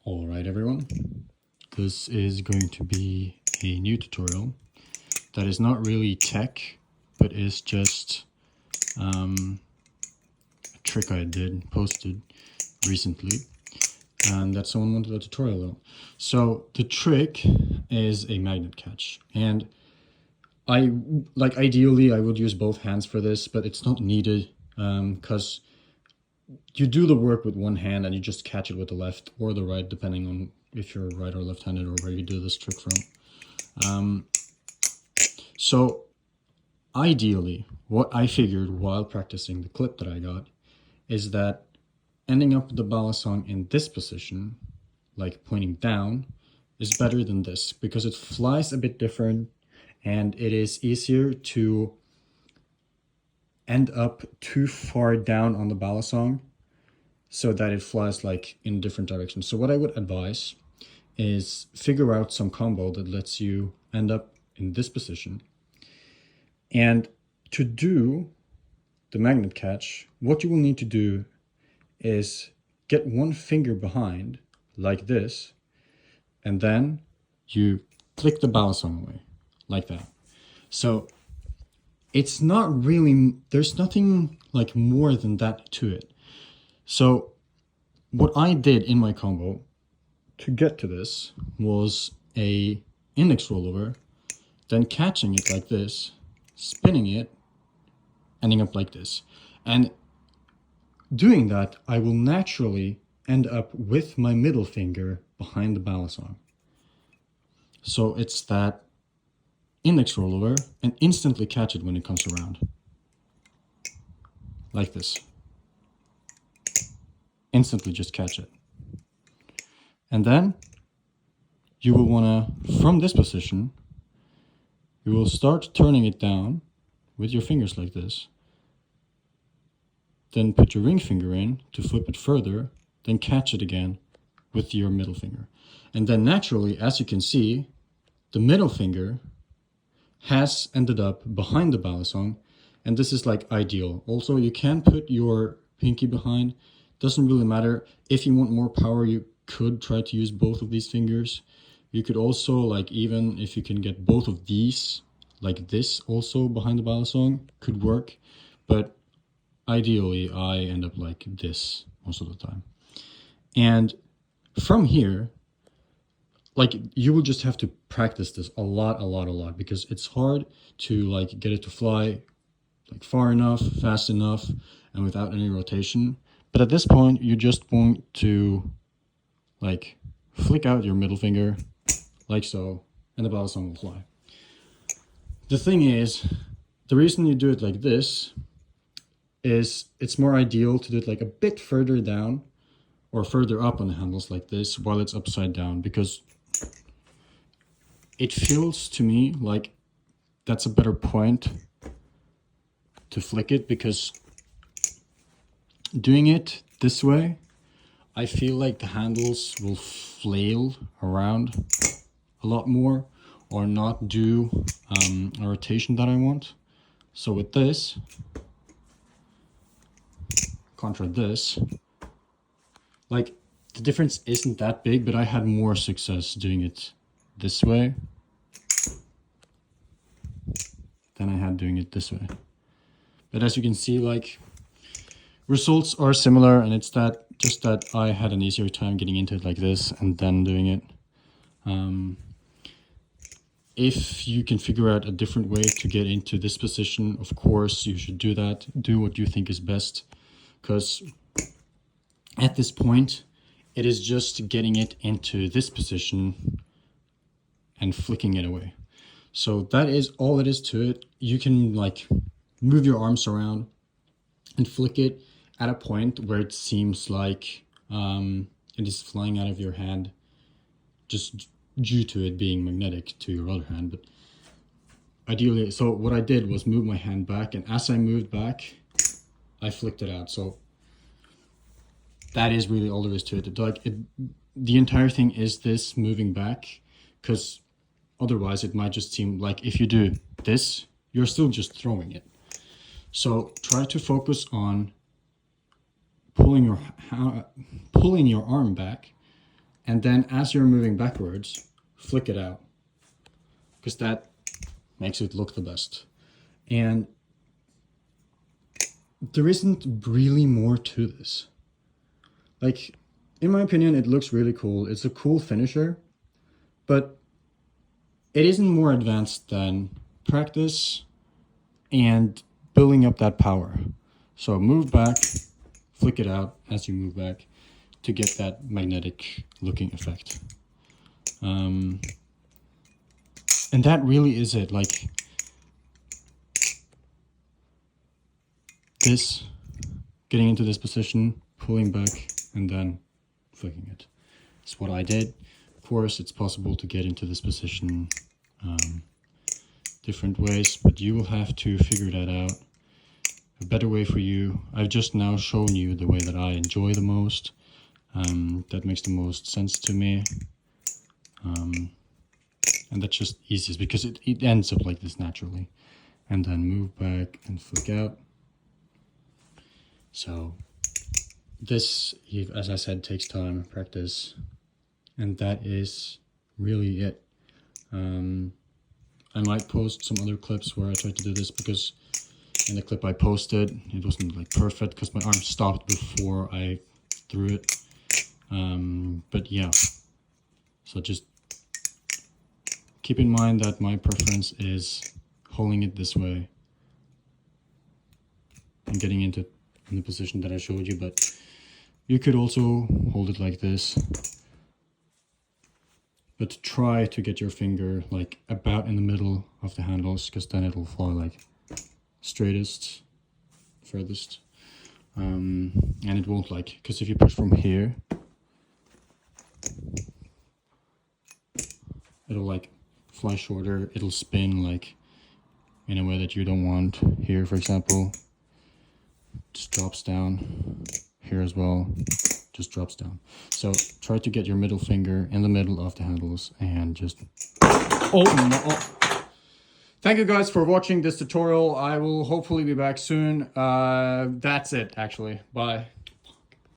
All right, everyone. This is going to be a new tutorial that is not really tech, but is just a trick I posted recently, and that someone wanted a tutorial on. So the trick is a magnet catch, and ideally I would use both hands for this, but it's not needed because you do the work with one hand and you just catch it with the left or the right, depending on if you're right or left-handed or where you do this trick from. So ideally, what I figured while practicing the clip that I got is that ending up with the balisong in this position, like pointing down, is better than this because it flies a bit different and it is easier to end up too far down on the balisong so that it flies like in different directions. So what I would advise is figure out some combo that lets you end up in this position. And to do the magnet catch, what you will need to do is get one finger behind like this, and then you flick the balisong away like that. So it's not really, there's nothing like more than that to it. So what I did in my combo to get to this was a index rollover, then catching it like this, spinning it, ending up like this. And doing that, I will naturally end up with my middle finger behind the balisong. So it's that index rollover and instantly catch it when it comes around. Like this. Instantly just catch it. And then you will want to, from this position, you will start turning it down with your fingers like this. Then put your ring finger in to flip it further, then catch it again with your middle finger. And then naturally, as you can see, the middle finger has ended up behind the balisong, and this is like ideal. Also, you can put your pinky behind, doesn't really matter. If you want more power, you could try to use both of these fingers. You could also, like, even if you can get both of these like this also behind the balisong, could work, but ideally I end up like this most of the time. And from here, like, you will just have to practice this a lot, because it's hard to like get it to fly like far enough, fast enough, and without any rotation. But at this point, you just want to like flick out your middle finger like so, and the balisong will fly. The thing is, the reason you do it like this is it's more ideal to do it like a bit further down or further up on the handles like this while it's upside down, because it feels to me like that's a better point to flick it, because doing it this way, I feel like the handles will flail around a lot more or not do a rotation that I want. So with this, contra this, like the difference isn't that big, but I had more success doing it this way than I had doing it this way. But as you can see, like, results are similar, and it's that just that I had an easier time getting into it like this and then doing it. If you can figure out a different way to get into this position, of course you should do that. Do what you think is best, because at this point it is just getting it into this position and flicking it away. So that is all it is to it. You can like move your arms around and flick it at a point where it seems like it is flying out of your hand, just due to it being magnetic to your other hand. But ideally, so what I did was move my hand back, and as I moved back, I flicked it out. So that is really all there is to it. Like, the entire thing is this moving back, because otherwise it might just seem like if you do this, you're still just throwing it. So try to focus on pulling your arm back And then as you're moving backwards, flick it out, because that makes it look the best. And there isn't really more to this. Like, in my opinion, it looks really cool. It's a cool finisher, but it isn't more advanced than practice and building up that power. So move back, flick it out as you move back to get that magnetic looking effect. And that really is it. Like this, getting into this position, pulling back, and then flicking it. That's what I did. Of course, it's possible to get into this position different ways, but you will have to figure that out. A better way for you. I've just now shown you the way that I enjoy the most. That makes the most sense to me. And that's just easiest because it ends up like this naturally. And then move back and flick out. So this, as I said, takes time, practice, and that is really it. I might post some other clips where I tried to do this, because in the clip I posted, it wasn't like perfect because my arm stopped before I threw it. But yeah, so just keep in mind that my preference is holding it this way and getting into in the position that I showed you, but you could also hold it like this. But try to get your finger like about in the middle of the handles, because then it'll fly like straightest, furthest. And it won't like, because if you push from here, it'll like fly shorter, it'll spin like in a way that you don't want. Here, for example, just drops down. Here as well, just drops down. So try to get your middle finger in the middle of the handles and just open. Thank you guys for watching this tutorial. I will hopefully be back soon. That's it, actually. Bye.